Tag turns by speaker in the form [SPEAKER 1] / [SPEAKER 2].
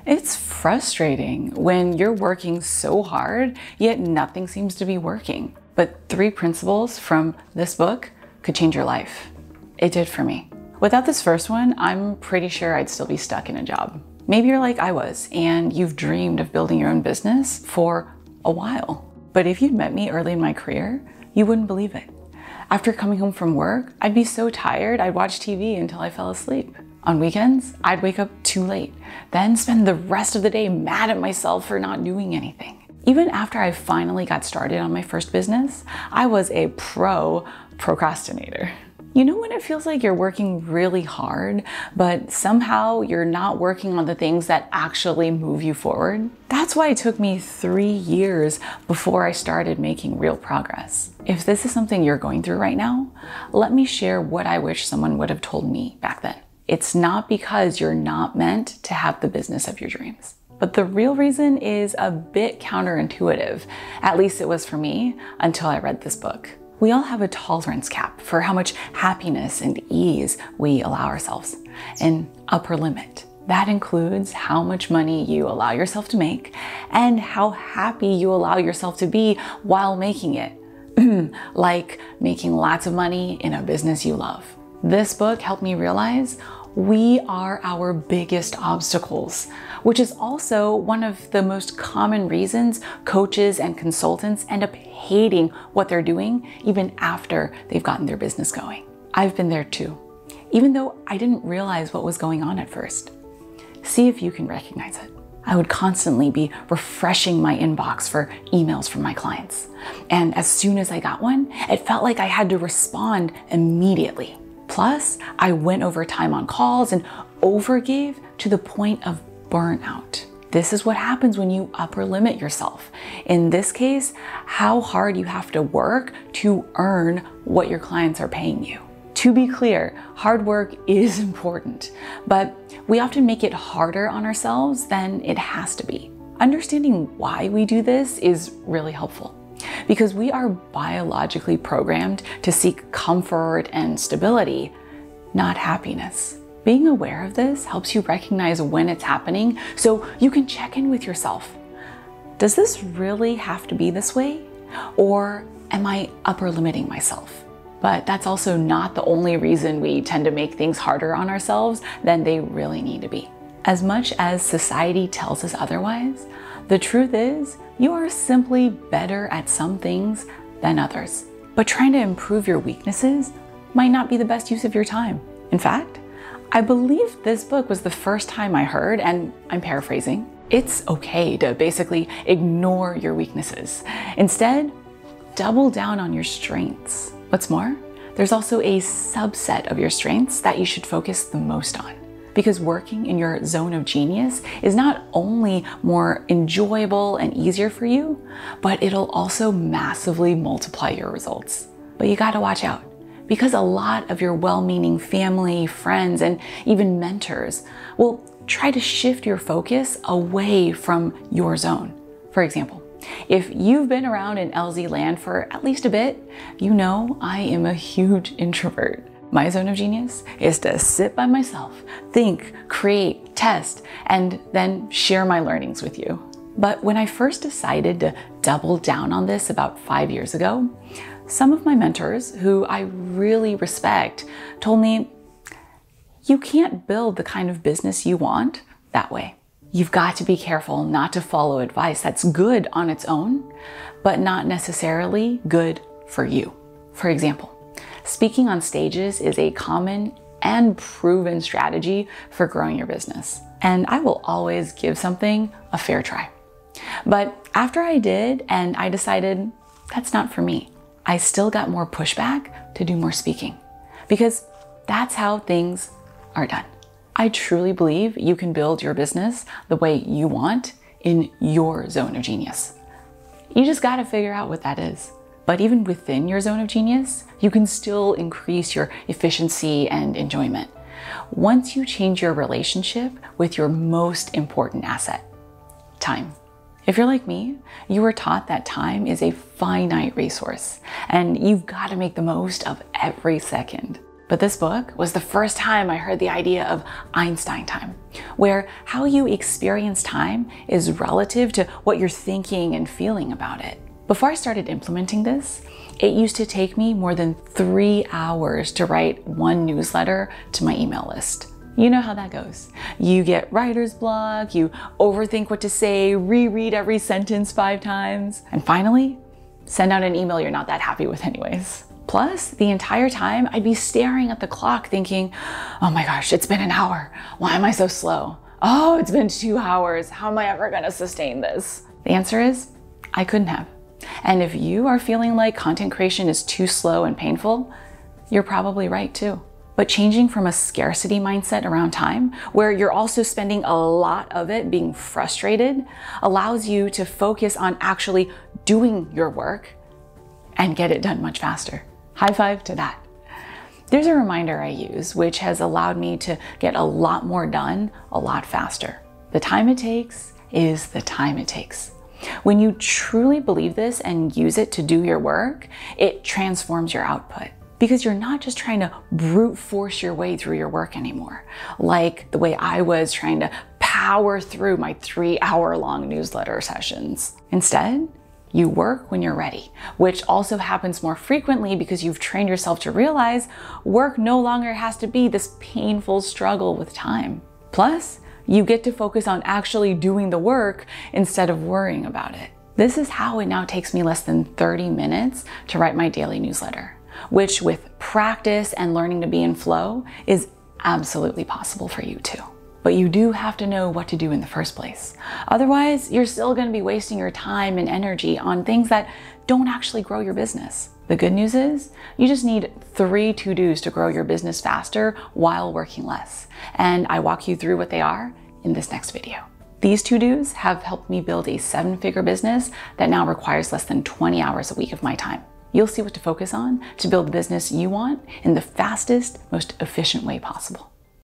[SPEAKER 1] It's frustrating when you're working so hard, yet nothing seems to be working. But 3 principles from this book could change your life. It did for me. Without this first one, I'm pretty sure I'd still be stuck in a job. Maybe you're like I was, and you've dreamed of building your own business for a while. But if you'd met me early in my career, you wouldn't believe it. After coming home from work, I'd be so tired I'd watch TV until I fell asleep. On weekends, I'd wake up too late, then spend the rest of the day mad at myself for not doing anything. Even after I finally got started on my first business, I was a pro procrastinator. You know when it feels like you're working really hard, but somehow you're not working on the things that actually move you forward? That's why it took me 3 years before I started making real progress. If this is something you're going through right now, let me share what I wish someone would have told me back then. It's not because you're not meant to have the business of your dreams. But the real reason is a bit counterintuitive. At least it was for me until I read this book. We all have a tolerance cap for how much happiness and ease we allow ourselves, an upper limit. That includes how much money you allow yourself to make and how happy you allow yourself to be while making it. Like making lots of money in a business you love. This book helped me realize we are our biggest obstacles, which is also one of the most common reasons coaches and consultants end up hating what they're doing even after they've gotten their business going. I've been there too, even though I didn't realize what was going on at first. See if you can recognize it. I would constantly be refreshing my inbox for emails from my clients. And as soon as I got one, it felt like I had to respond immediately. Plus, I went over time on calls and overgave to the point of burnout. This is what happens when you upper limit yourself. In this case, how hard you have to work to earn what your clients are paying you. To be clear, hard work is important, but we often make it harder on ourselves than it has to be. Understanding why we do this is really helpful. Because we are biologically programmed to seek comfort and stability, not happiness. Being aware of this helps you recognize when it's happening so you can check in with yourself. Does this really have to be this way? Or am I upper limiting myself? But that's also not the only reason we tend to make things harder on ourselves than they really need to be. As much as society tells us otherwise, the truth is, you are simply better at some things than others. But trying to improve your weaknesses might not be the best use of your time. In fact, I believe this book was the first time I heard, and I'm paraphrasing, it's okay to basically ignore your weaknesses. Instead, double down on your strengths. What's more, there's also a subset of your strengths that you should focus the most on. Because working in your zone of genius is not only more enjoyable and easier for you, but it'll also massively multiply your results. But you gotta watch out, because a lot of your well-meaning family, friends, and even mentors will try to shift your focus away from your zone. For example, if you've been around in LZ land for at least a bit, you know I am a huge introvert. My zone of genius is to sit by myself, think, create, test, and then share my learnings with you. But when I first decided to double down on this about 5 years ago, some of my mentors, who I really respect, told me, you can't build the kind of business you want that way. You've got to be careful not to follow advice that's good on its own, but not necessarily good for you. For example, speaking on stages is a common and proven strategy for growing your business. And I will always give something a fair try. But after I did, and I decided that's not for me, I still got more pushback to do more speaking, because that's how things are done. I truly believe you can build your business the way you want in your zone of genius. You just gotta figure out what that is. But even within your zone of genius, you can still increase your efficiency and enjoyment once you change your relationship with your most important asset, time. If you're like me, you were taught that time is a finite resource and you've got to make the most of every second. But this book was the first time I heard the idea of Einstein time, where how you experience time is relative to what you're thinking and feeling about it. Before I started implementing this, it used to take me more than 3 hours to write one newsletter to my email list. You know how that goes. You get writer's block, you overthink what to say, reread every sentence 5 times, and finally, send out an email you're not that happy with anyways. Plus, the entire time I'd be staring at the clock thinking, oh my gosh, it's been an hour. Why am I so slow? Oh, it's been 2 hours. How am I ever gonna sustain this? The answer is, I couldn't have. And if you are feeling like content creation is too slow and painful, you're probably right too. But changing from a scarcity mindset around time, where you're also spending a lot of it being frustrated, allows you to focus on actually doing your work and get it done much faster. High five to that. There's a reminder I use, which has allowed me to get a lot more done a lot faster. The time it takes is the time it takes. When you truly believe this and use it to do your work, it transforms your output. Because you're not just trying to brute force your way through your work anymore, like the way I was trying to power through my 3-hour-long newsletter sessions. Instead, you work when you're ready, which also happens more frequently because you've trained yourself to realize work no longer has to be this painful struggle with time. Plus, you get to focus on actually doing the work instead of worrying about it. This is how it now takes me less than 30 minutes to write my daily newsletter, which with practice and learning to be in flow is absolutely possible for you too. But you do have to know what to do in the first place. Otherwise, you're still going to be wasting your time and energy on things that don't actually grow your business. The good news is you just need 3 to-dos to grow your business faster while working less. And I walk you through what they are in this next video. These to-dos have helped me build a 7-figure business that now requires less than 20 hours a week of my time. You'll see what to focus on to build the business you want in the fastest, most efficient way possible.